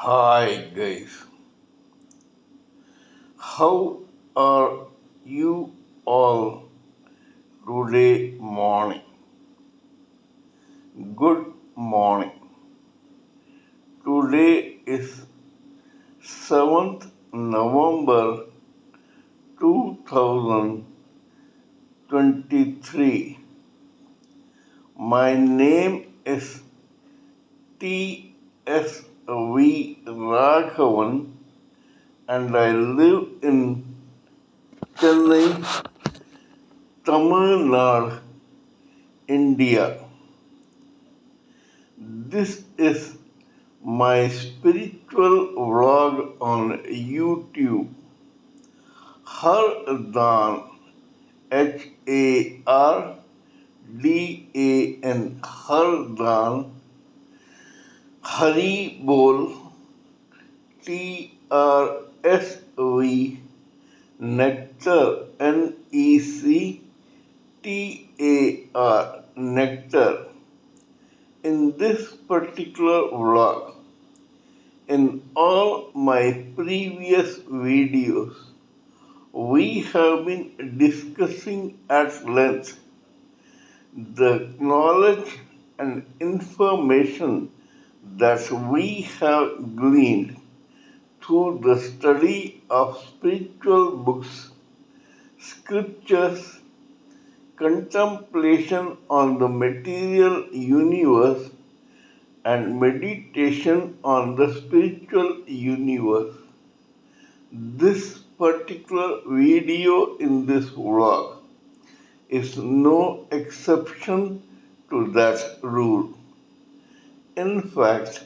Hi guys, how are you all today morning? Good morning. Today is 7th November 2023. My name is TSV Raghavan and I live in Chennai, Tamil Nadu, India. This is my spiritual vlog on YouTube. HARDAN, HARDAN, HARDAN, Haribol, TSV, Nectar, NECTAR, Nectar. In this particular vlog, in all my previous videos, we have been discussing at length the knowledge and information that we have gleaned through the study of spiritual books, scriptures, contemplation on the material universe, and meditation on the spiritual universe. This particular video in this vlog is no exception to that rule. In fact,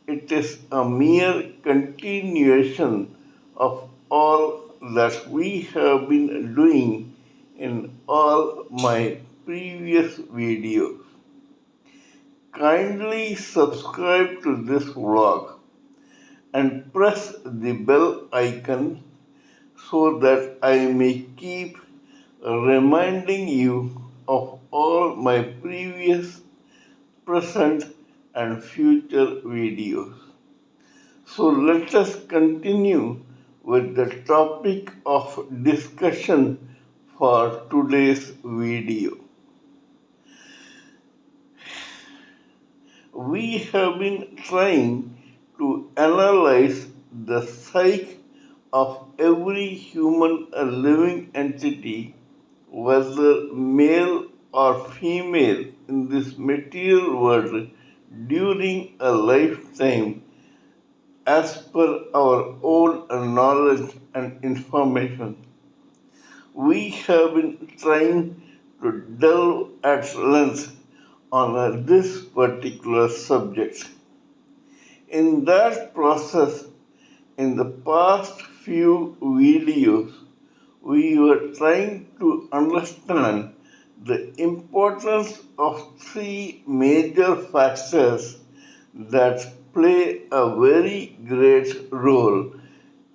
it is a mere continuation of all that we have been doing in all my previous videos. Kindly subscribe to this vlog and press the bell icon so that I may keep reminding you of all my previous, present, and future videos. So let us continue with the topic of discussion for today's video. We have been trying to analyze the psyche of every human living entity, whether male or female, in this material world during a lifetime as per our own knowledge and information. We have been trying to delve at length on this particular subject. In that process, in the past few videos, we were trying to understand the importance of three major factors that play a very great role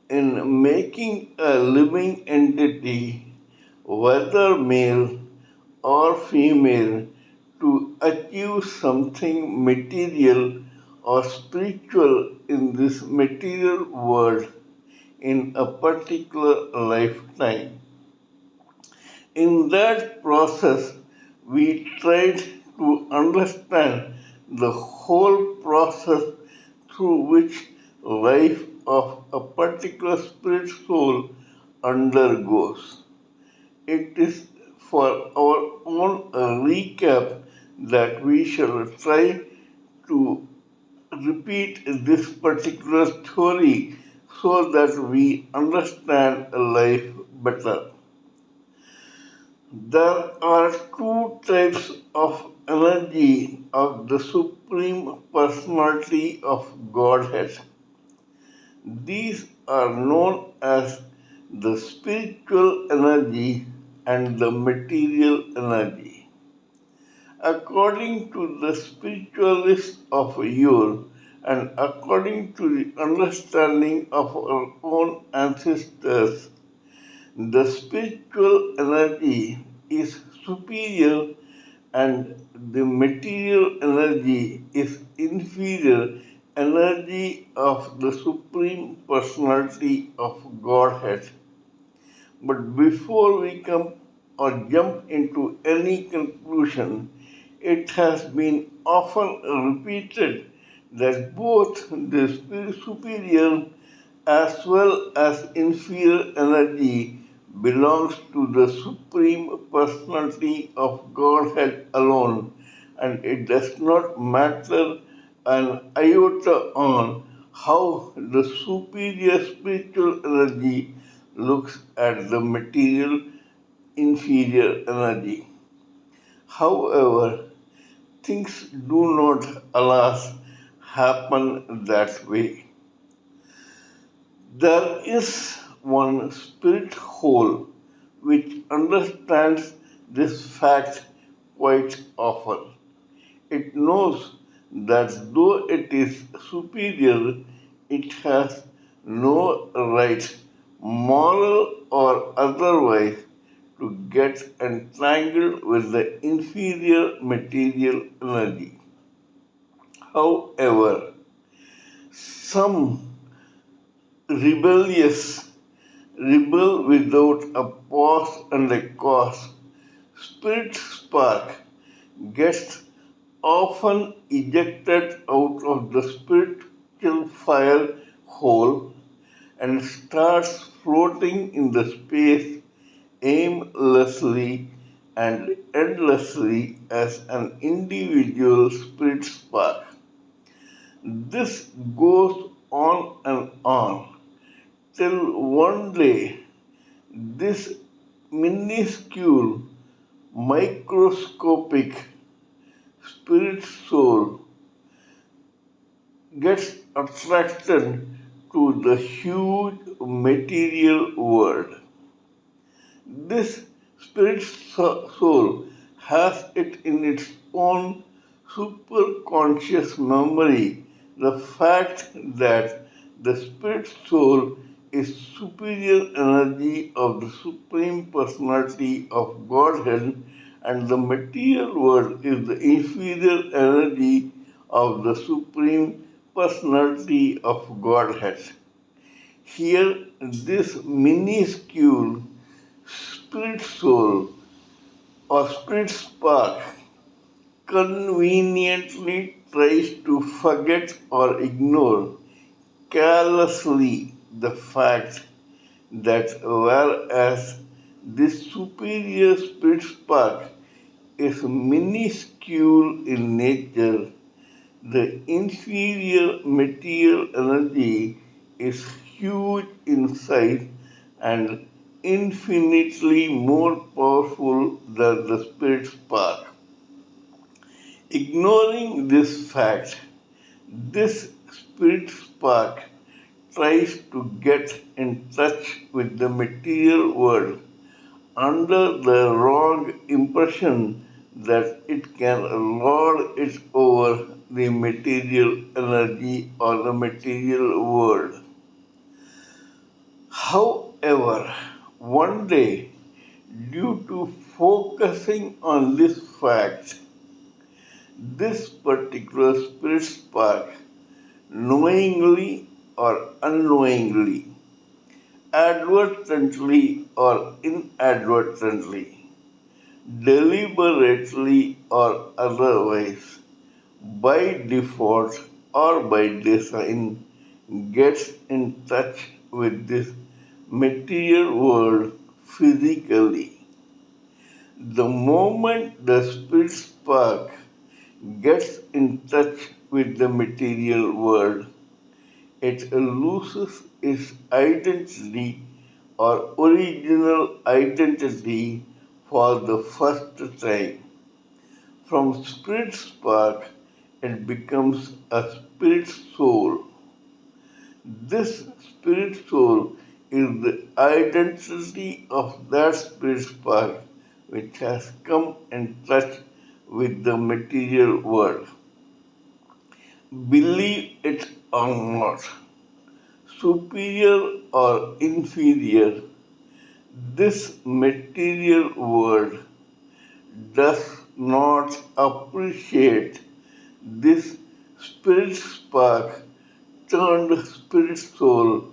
in making a living entity, whether male or female, to achieve something material or spiritual in this material world in a particular lifetime. In that process, we tried to understand the whole process through which life of a particular spirit soul undergoes. It is for our own recap that we shall try to repeat this particular theory so that we understand life better. There are two types of energy of the Supreme Personality of Godhead. These are known as the spiritual energy and the material energy. According to the spiritualists of yore and according to the understanding of our own ancestors, the spiritual energy is superior and the material energy is inferior energy of the Supreme Personality of Godhead. But before we come or jump into any conclusion, it has been often repeated that both the superior as well as inferior energy belongs to the Supreme Personality of Godhead alone, and it does not matter an iota on how the superior spiritual energy looks at the material inferior energy. However, things do not, alas, happen that way. There is one spirit whole which understands this fact quite often. It knows that though it is superior, it has no right, moral or otherwise, to get entangled with the inferior material energy. However, some rebellious rebel without a pause and a cause. Spirit spark gets often ejected out of the spiritual fire hole and starts floating in the space aimlessly and endlessly as an individual spirit spark. This goes on and on till one day this minuscule, microscopic spirit soul gets attracted to the huge material world. This spirit soul has it in its own superconscious memory the fact that the spirit soul is superior energy of the Supreme Personality of Godhead and the material world is the inferior energy of the Supreme Personality of Godhead. Here, this minuscule spirit soul or spirit spark conveniently tries to forget or ignore carelessly the fact that whereas this superior spirit spark is minuscule in nature, the inferior material energy is huge in size and infinitely more powerful than the spirit spark. Ignoring this fact, this spirit spark tries to get in touch with the material world under the wrong impression that it can lord it over the material energy or the material world. However, one day, due to focusing on this fact, this particular spirit spark, knowingly or unknowingly, advertently or inadvertently, deliberately or otherwise, by default or by design, gets in touch with this material world physically. The moment the spirit spark gets in touch with the material world, it loses its identity or original identity for the first time. From spirit spark, it becomes a spirit soul. This spirit soul is the identity of that spirit spark which has come in touch with the material world. Believe it or not, superior or inferior, this material world does not appreciate this spirit spark turned spirit soul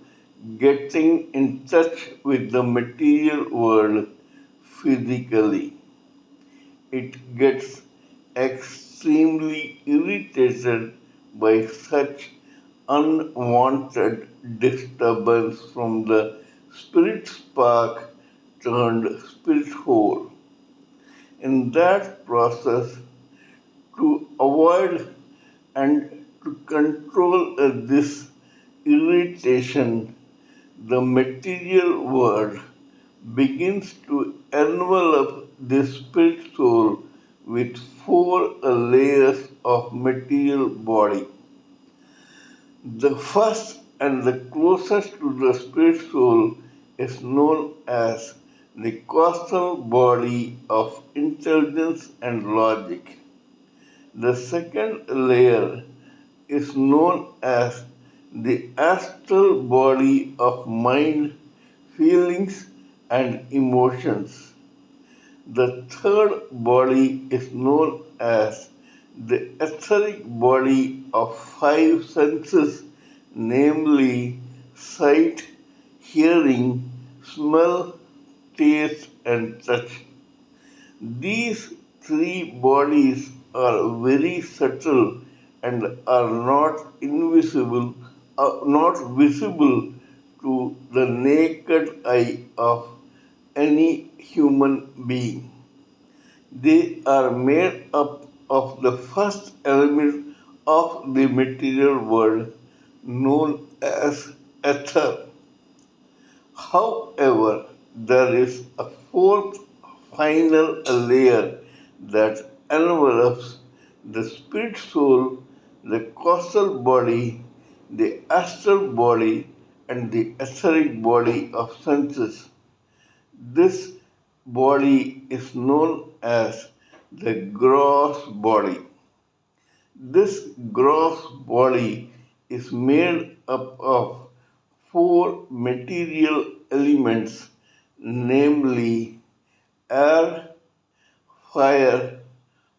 getting in touch with the material world physically. It gets extremely irritated by such unwanted disturbance from the spirit spark turned spirit hole. In that process, to avoid and to control this irritation, the material world begins to envelop the spirit soul with four layers of material body. The first and the closest to the spirit soul is known as the causal body of intelligence and logic. The second layer is known as the astral body of mind, feelings, and emotions. The third body is known as the etheric body of five senses, namely sight, hearing, smell, taste, and touch. These three bodies are very subtle and are not visible to the naked eye of any human being. They are made up of the first element of the material world known as ether. However, there is a fourth final layer that envelops the spirit soul, the causal body, the astral body, and the etheric body of senses. This body is known as the gross body. This gross body is made up of four material elements, namely air, fire,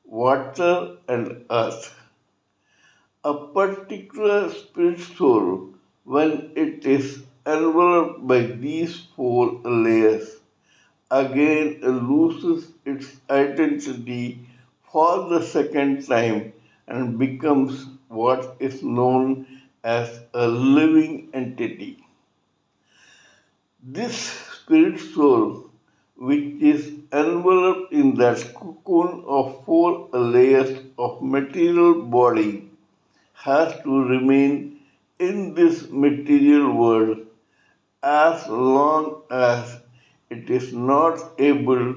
water, and earth. A particular spirit soul, when it is enveloped by these four layers, again loses its identity for the second time and becomes what is known as a living entity. This spirit soul, which is enveloped in that cocoon of four layers of material body, has to remain in this material world as long as it is not able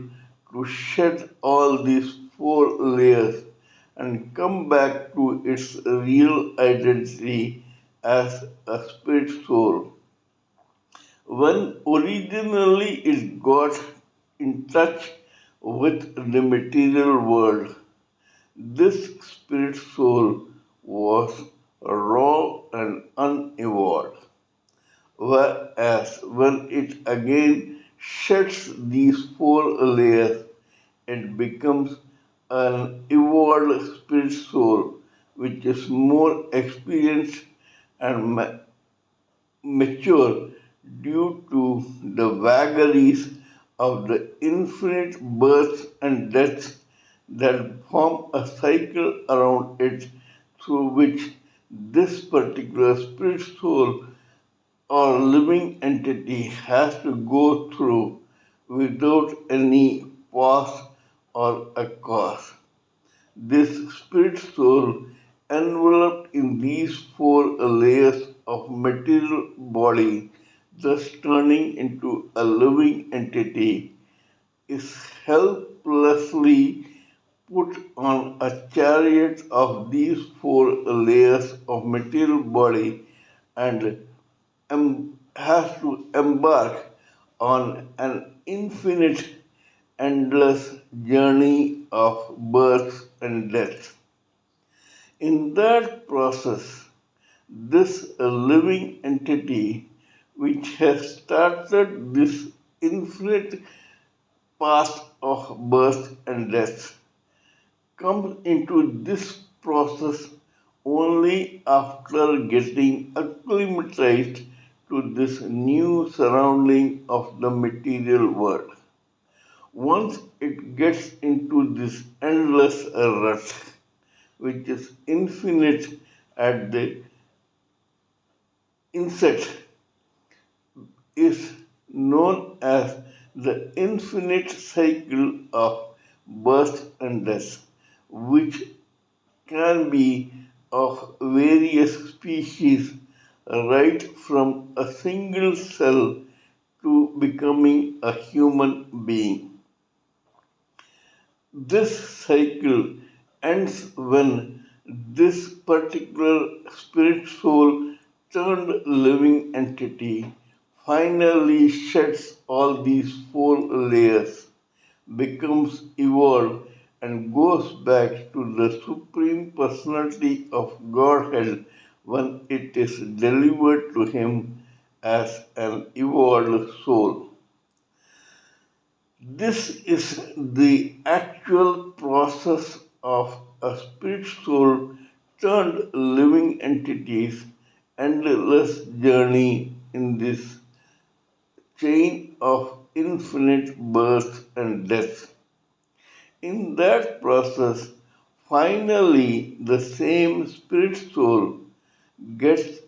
to shed all these four layers and come back to its real identity as a spirit soul. When originally it got in touch with the material world, this spirit soul was raw and unevolved. Whereas when it again sheds these four layers, it becomes an evolved spirit soul which is more experienced and mature due to the vagaries of the infinite births and deaths that form a cycle around it through which this particular spirit soul or living entity has to go through without any pause or a cause. This spirit soul, enveloped in these four layers of material body, thus turning into a living entity, is helplessly put on a chariot of these four layers of material body and has to embark on an infinite, endless journey of birth and death. In that process, this living entity, which has started this infinite path of birth and death, comes into this process only after getting acclimatized to this new surrounding of the material world. Once it gets into this endless rut, which is infinite at the inset, is known as the infinite cycle of birth and death, which can be of various species right from a single cell to becoming a human being. This cycle ends when this particular spirit soul turned living entity finally sheds all these four layers, becomes evolved, and goes back to the Supreme Personality of Godhead when it is delivered to Him as an evolved soul. This is the actual process of a spirit soul turned living entity's endless journey in this chain of infinite birth and death. In that process, finally, the same spirit soul gets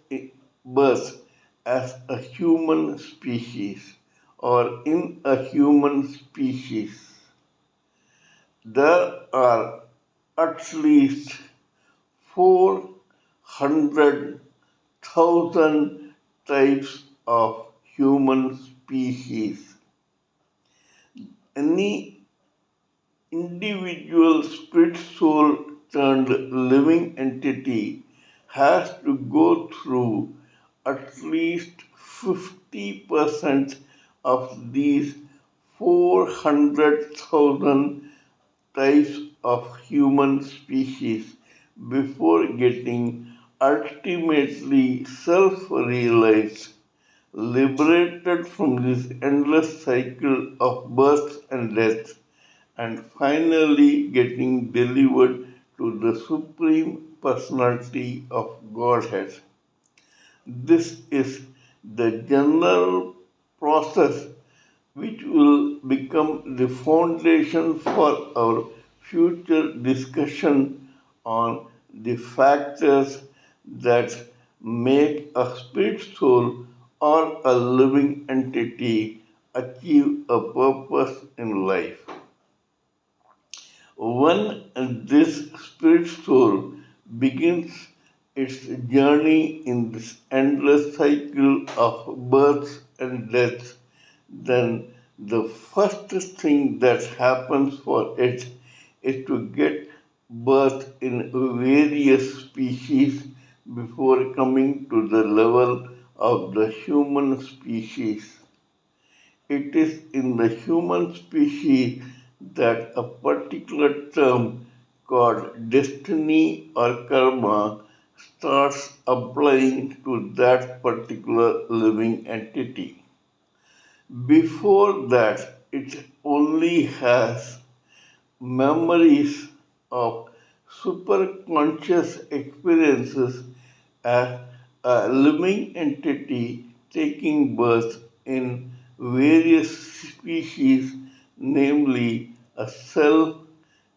birth as a human species or in a human species. There are at least 400,000 types of human species. Any individual spirit soul turned living entity has to go through at least 50% of these 400,000 types of human species before getting ultimately self realized, liberated from this endless cycle of birth and death, and finally getting delivered to the Supreme Personality of Godhead. This is the general process which will become the foundation for our future discussion on the factors that make a spirit soul or a living entity achieve a purpose in life. When this spirit soul begins its journey in this endless cycle of birth and death, then the first thing that happens for it is to get birth in various species before coming to the level of the human species. It is in the human species that a particular term called destiny or karma starts applying to that particular living entity. Before that, it only has memories of superconscious experiences as a living entity taking birth in various species, namely a cell,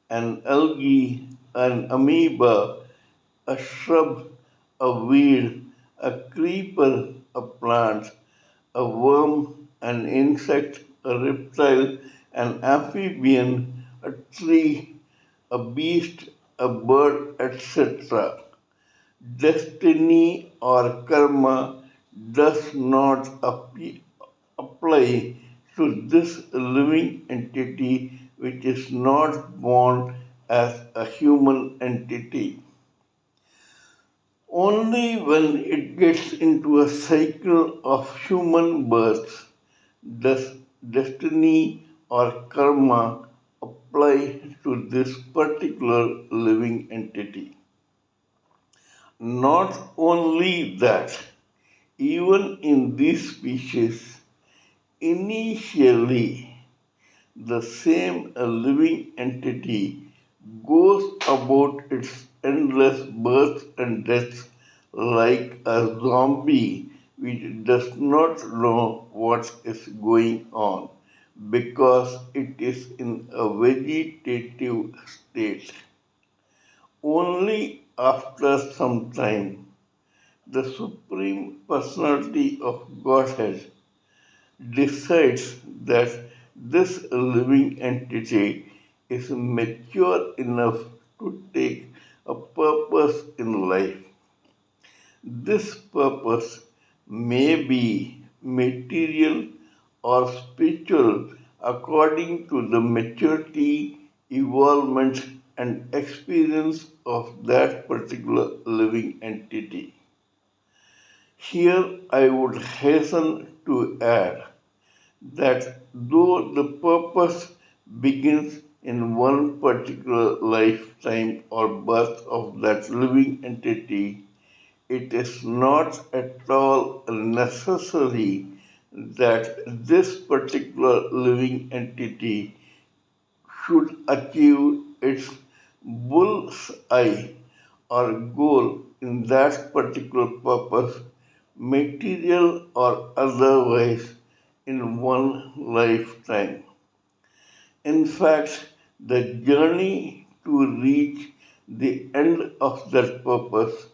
an algae, an amoeba, a shrub, a weed, a creeper, a plant, a worm, an insect, a reptile, an amphibian, a tree, a beast, a bird, etc. Destiny or karma does not apply to this living entity which is not born as a human entity. Only when it gets into a cycle of human birth does destiny or karma apply to this particular living entity. Not only that, even in these species, initially the same living entity goes about its endless births and deaths like a zombie which does not know what is going on because it is in a vegetative state. Only after some time, the Supreme Personality of Godhead decides that this living entity is mature enough to take a purpose in life. This purpose may be material or spiritual according to the maturity, evolvement, and experience of that particular living entity. Here I would hasten to add that though the purpose begins in one particular lifetime or birth of that living entity, it is not at all necessary that this particular living entity should achieve its bull's eye or goal in that particular purpose, material or otherwise, in one lifetime. In fact, the journey to reach the end of that purpose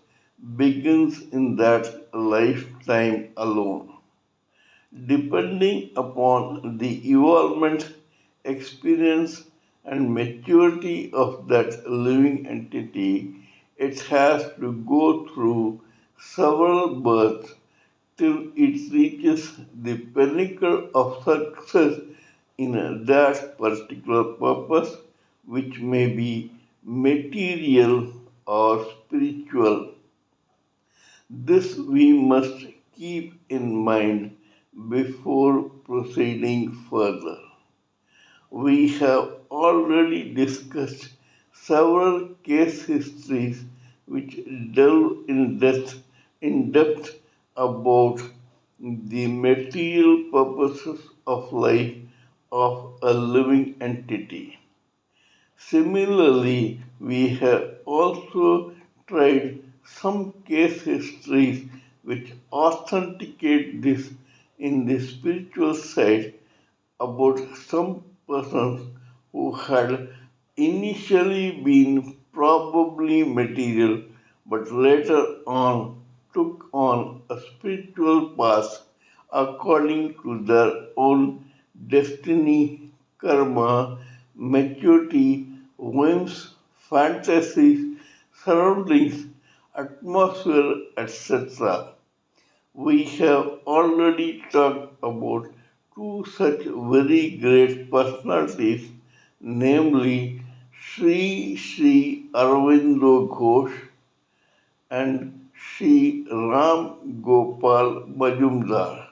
begins in that lifetime alone. Depending upon the evolvement, experience, and maturity of that living entity, it has to go through several births till it reaches the pinnacle of success in that particular purpose, which may be material or spiritual. This we must keep in mind before proceeding further. We have already discussed several case histories which delve in depth about the material purposes of life of a living entity. Similarly, we have also tried some case histories which authenticate this in the spiritual side about some persons who had initially been probably material but later on took on a spiritual path according to their own destiny, karma, maturity, whims, fantasies, surroundings, atmosphere, etc. We have already talked about two such very great personalities, namely Sri Aurobindo Ghosh and Sri Ram Gopal Majumdar,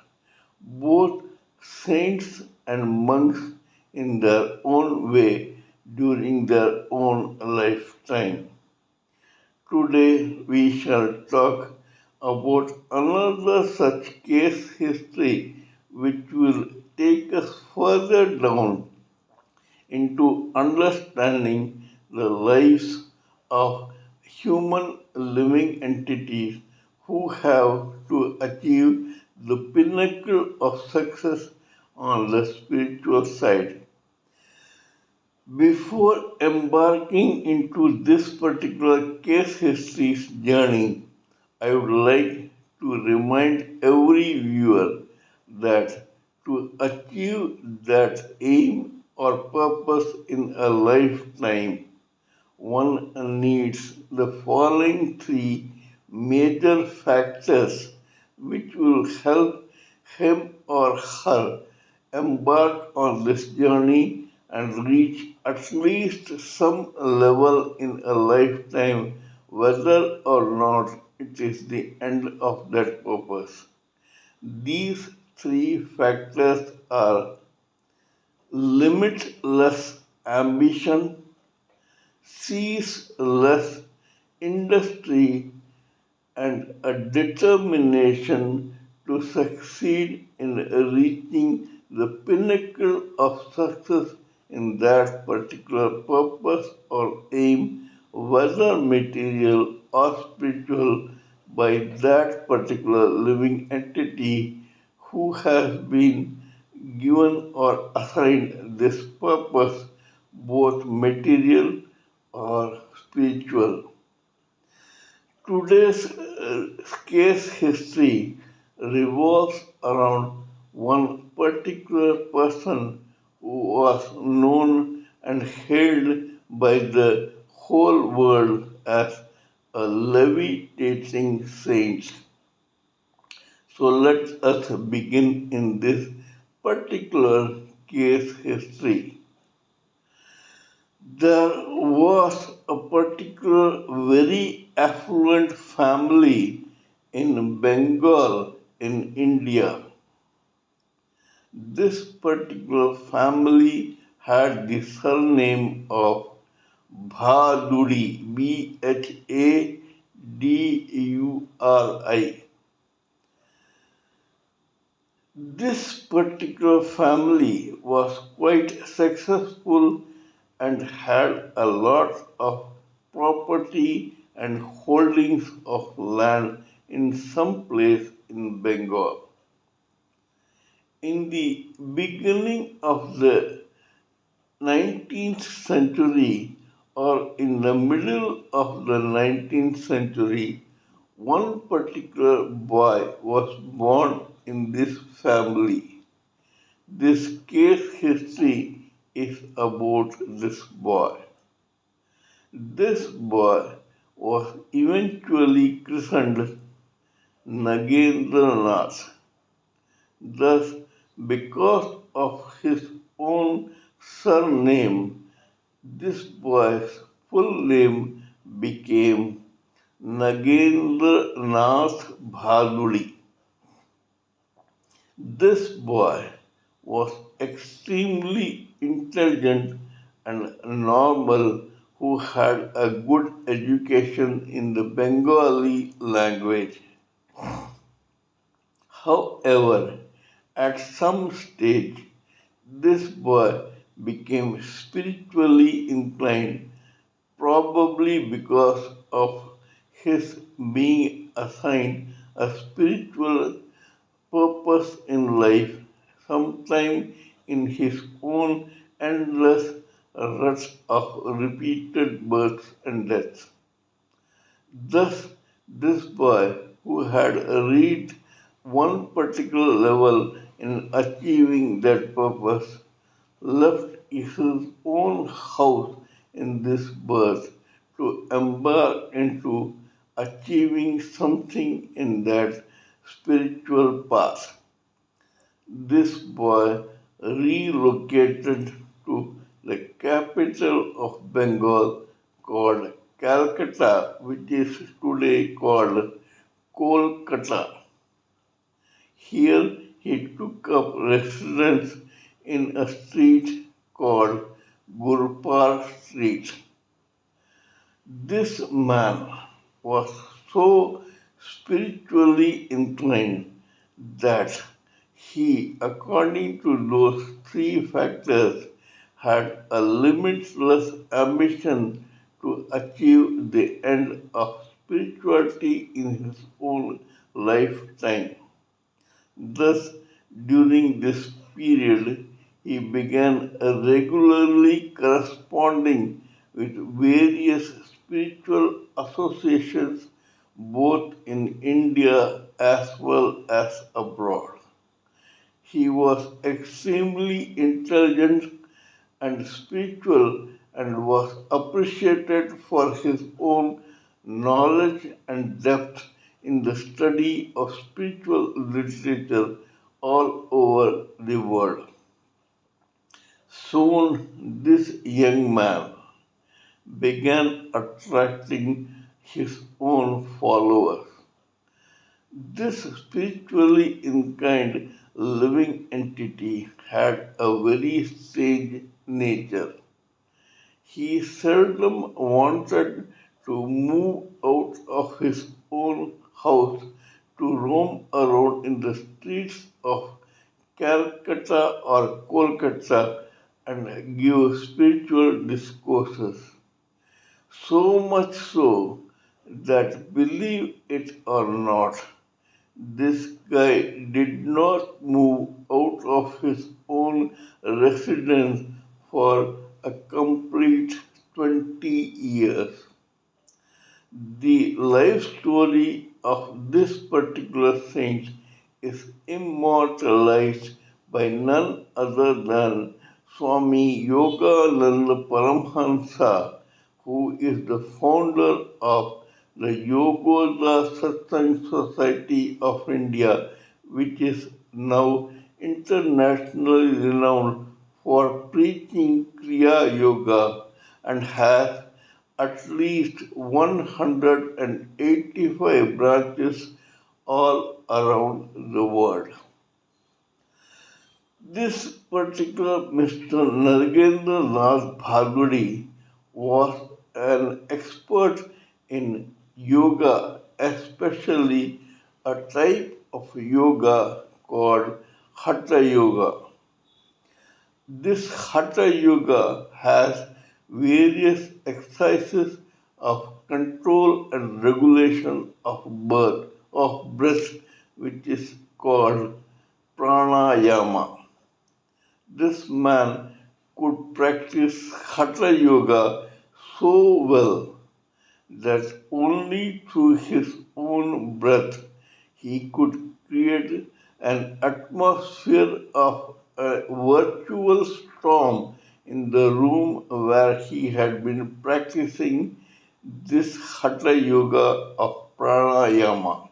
both saints and monks in their own way during their own lifetime. Today we shall talk about another such case history which will take us further down into understanding the lives of human living entities who have to achieve the pinnacle of success on the spiritual side. Before embarking into this particular case history's journey, I would like to remind every viewer that to achieve that aim or purpose in a lifetime, one needs the following three major factors which will help him or her embark on this journey and reach at least some level in a lifetime, whether or not it is the end of that purpose. These three factors are limitless ambition, ceaseless industry, and a determination to succeed in reaching the pinnacle of success in that particular purpose or aim, whether material or spiritual, by that particular living entity who has been given or assigned this purpose, both material or spiritual. Today's case history revolves around one particular person who was known and hailed by the whole world as a levitating saint. So let us begin in this particular case history. There was a particular very affluent family in Bengal in India. This particular family had the surname of Bhaduri, Bhaduri. This particular family was quite successful and had a lot of property and holdings of land in some place in Bengal. In the beginning of the 19th century or in the middle of the 19th century, one particular boy was born in this family. This case history is about this boy. This boy was eventually christened Nagendra Nath. Thus, because of his own surname, this boy's full name became Nagendra Nath Bhaduri. This boy was extremely intelligent and normal who had a good education in the Bengali language. However, at some stage, this boy became spiritually inclined, probably because of his being assigned a spiritual purpose in life, sometime in his own endless ruts of repeated births and deaths. Thus, this boy, who had reached one particular level in achieving that purpose, left his own house in this birth to embark into achieving something in that spiritual path. This boy relocated to the capital of Bengal called Calcutta, which is today called Kolkata. Here he took up residence in a street called Gurpar Street. This man was so spiritually inclined that he, according to those three factors, had a limitless ambition to achieve the end of spirituality in his own lifetime. Thus, during this period, he began regularly corresponding with various spiritual associations both in India as well as abroad. He was extremely intelligent and spiritual and was appreciated for his own knowledge and depth in the study of spiritual literature all over the world. Soon, this young man began attracting his own followers. This spiritually inclined living entity had a very strange nature. He seldom wanted to move out of his own house to roam around in the streets of Calcutta or Kolkata and give spiritual discourses. So much so that, believe it or not, this guy did not move out of his own residence for a complete 20 years. The life story of this particular saint is immortalized by none other than Swami Yogananda Paramhansa, who is the founder of the Yogoda Satsang Society of India, which is now internationally renowned for preaching Kriya Yoga and has at least 185 branches all around the world. This particular Mr. Nagendra Nath Bhagwadi was an expert in yoga, especially a type of yoga called Hatha Yoga. This Hatha Yoga has various exercises of control and regulation of breath, which is called pranayama. This man could practice Hatha Yoga so well that only through his own breath he could create an atmosphere of a virtual storm in the room where he had been practicing this Hatha Yoga of Pranayama.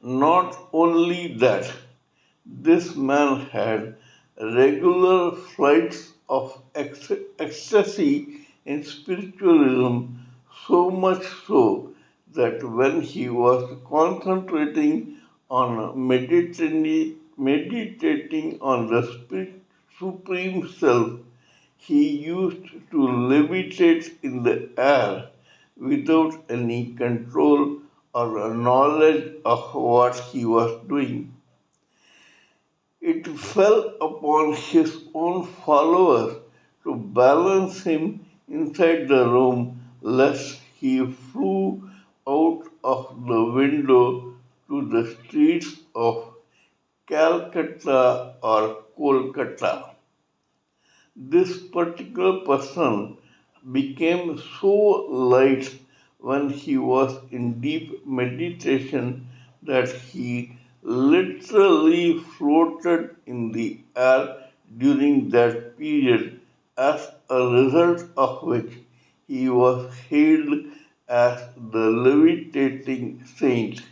Not only that, this man had regular flights of ecstasy in spiritualism, so much so that when he was concentrating on meditating on the supreme self, he used to levitate in the air without any control or knowledge of what he was doing. It fell upon his own followers to balance him inside the room lest he flew out of the window to the streets of Calcutta or Kolkata. This particular person became so light when he was in deep meditation that he literally floated in the air during that period, as a result of which he was hailed as the levitating saint.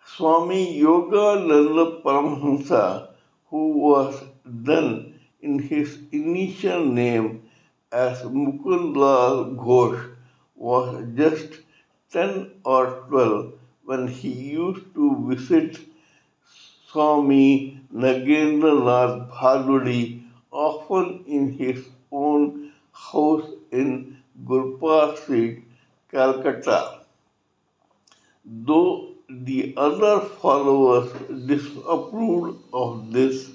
Swami Yogananda Paramhansa, who was then in his initial name as Mukundlal Ghosh, was just 10 or 12 when he used to visit Swami Nagendra Nath Bhagwadi, often in his own house in Gurpar Street, Calcutta. Though the other followers disapproved of this,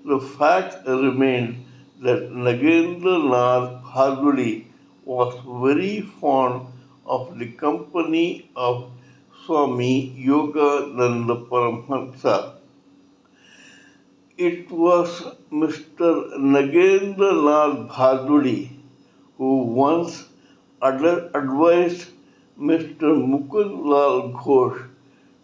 the fact remained that Nagendra Nath Bhagwadi was very fond of the company of Swami Yogananda Paramhansa. It was Mr. Nagendra Nath Bhagwadi who once advised Mr. Mukundlal Ghosh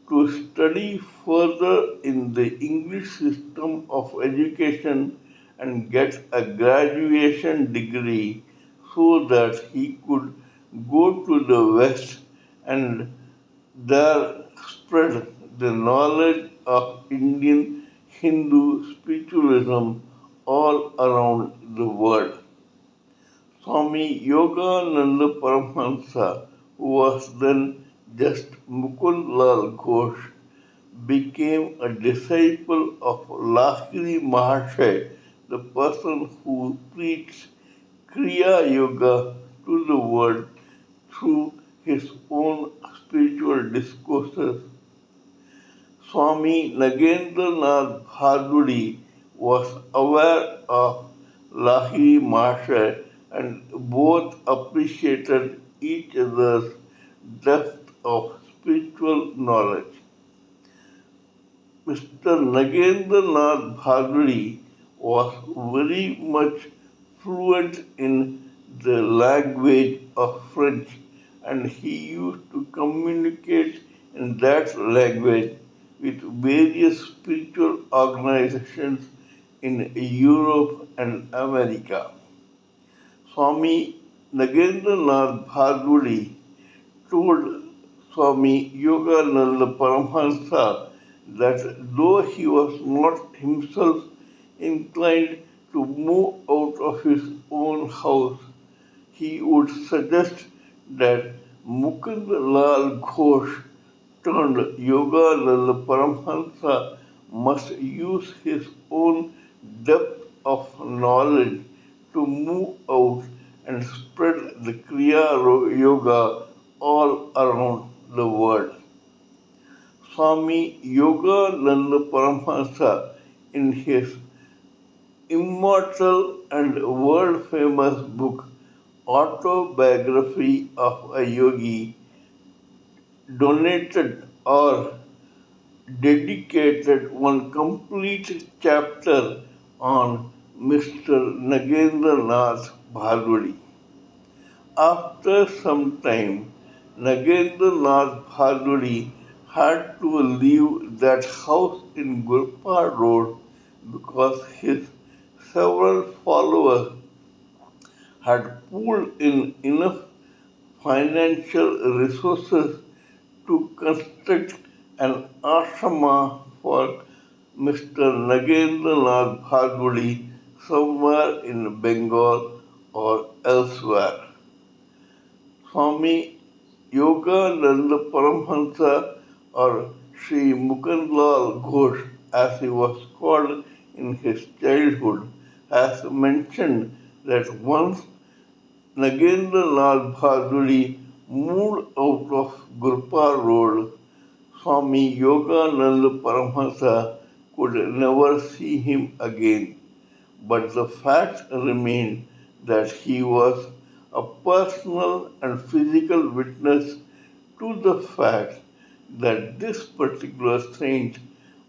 to study further in the English system of education and get a graduation degree so that he could go to the West and there spread the knowledge of Indian Hindu spiritualism all around the world. Swami Yogananda Paramhansa, who was then just Mukundlal Ghosh, became a disciple of Lahiri Mahasaya, the person who preached Kriya Yoga to the world through his own spiritual discourses. Swami Nagendra Nath Bhagwadi was aware of Lahiri Mahasaya and both appreciated each other's depth of spiritual knowledge. Mr. Nagendra Nath Bhagwati was very much fluent in the language of French, and he used to communicate in that language with various spiritual organizations in Europe and America. Swami Nagendra Nath Bhagwati told Swami Yogananda Paramahansa that though he was not himself inclined to move out of his own house, he would suggest that Mukund Lal Ghosh turned Yogananda Paramahansa must use his own depth of knowledge to move out and spread the Kriya Yoga all around the world. Swami Yogananda Paramahansa, in his immortal and world famous book Autobiography of a Yogi, donated or dedicated one complete chapter on Mr. Nagendra Nath Bhagwati. After some time, Nagendra Nath Bhagwati had to leave that house in Gurpa Road because his several followers had pooled in enough financial resources to construct an ashrama for Mr. Nagendra Nath Bhagwati somewhere in Bengal or elsewhere. Swami Yogananda Paramahansa, or Sri Mukundlal Ghosh as he was called in his childhood, has mentioned that once Nagendra Nath Bhagwati moved out of Gurpa Road, Swami Yogananda Paramahansa could never see him again. But the fact remained that he was a personal and physical witness to the fact that this particular saint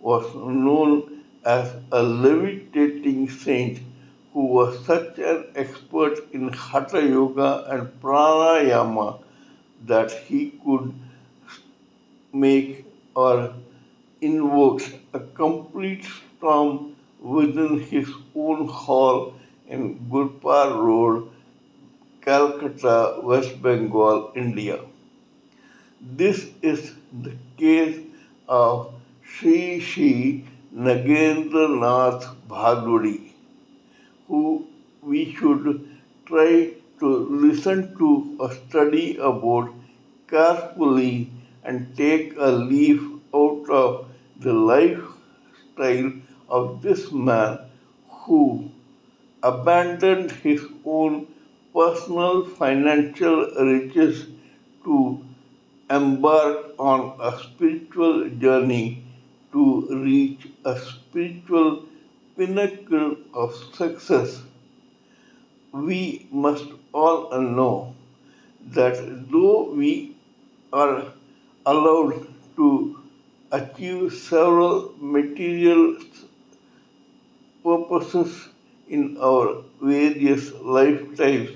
was known as a levitating saint who was such an expert in Hatha Yoga and Pranayama that he could make or invoke a complete storm within his own hall in Gurpa Road, Calcutta, West Bengal, India. This is the case of Sri Sri Nagendra Nath Bhagwati, who we should try to listen to or study about carefully and take a leaf out of the lifestyle of this man who abandoned his own personal financial riches to embark on a spiritual journey to reach a spiritual pinnacle of success. We must all know that though we are allowed to achieve several material purposes in our various lifetimes,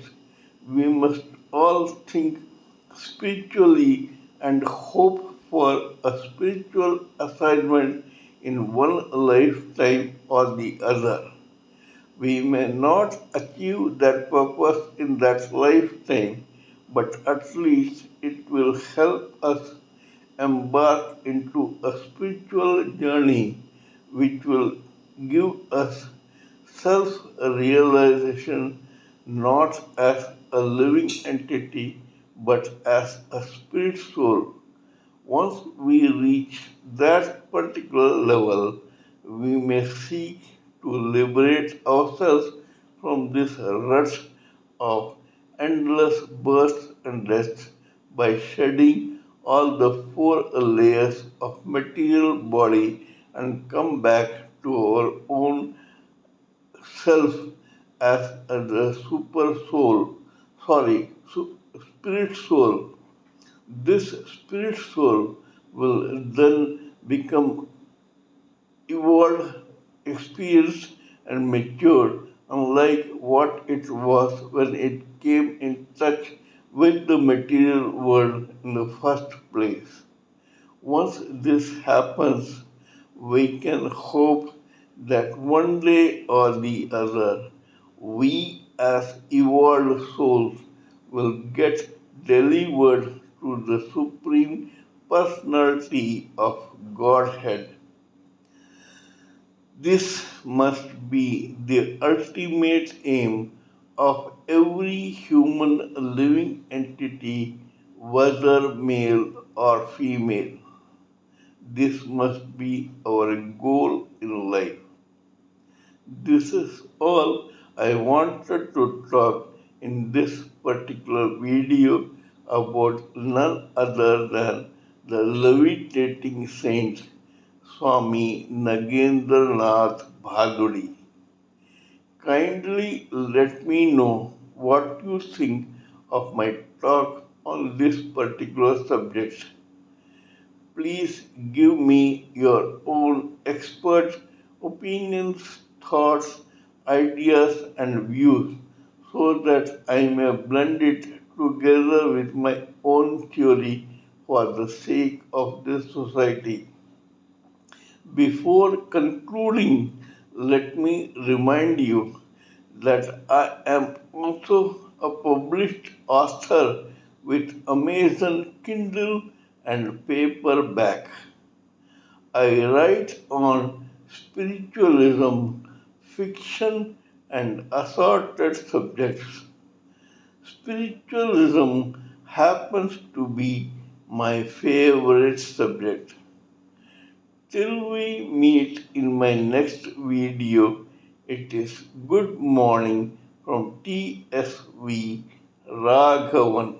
we must all think spiritually and hope for a spiritual assignment in one lifetime or the other. We may not achieve that purpose in that lifetime, but at least it will help us embark into a spiritual journey which will give us self realization not as a living entity but as a spirit soul. Once we reach that particular level, we may seek to liberate ourselves from this rut of endless births and deaths by shedding all the four layers of material body and come back to our own self as the super soul, spirit soul. This spirit soul will then become evolved, experienced, and matured, unlike what it was when it came in touch with the material world in the first place. Once this happens, we can hope that one day or the other, we as evolved souls will get delivered to the Supreme Personality of Godhead. This must be the ultimate aim of every human living entity, whether male or female. This must be our goal in life. This is all I wanted to talk in this particular video about none other than the levitating saint Swami Nagendra Nath Bhaduri. Kindly let me know what you think of my talk on this particular subject. Please give me your own expert opinions, thoughts, ideas, and views so that I may blend it together with my own theory for the sake of this society. Before concluding, let me remind you that I am also a published author with Amazon Kindle and paperback. I write on spiritualism, fiction, and assorted subjects. Spiritualism happens to be my favorite subject. Till we meet in my next video, it is good morning from TSV Raghavan.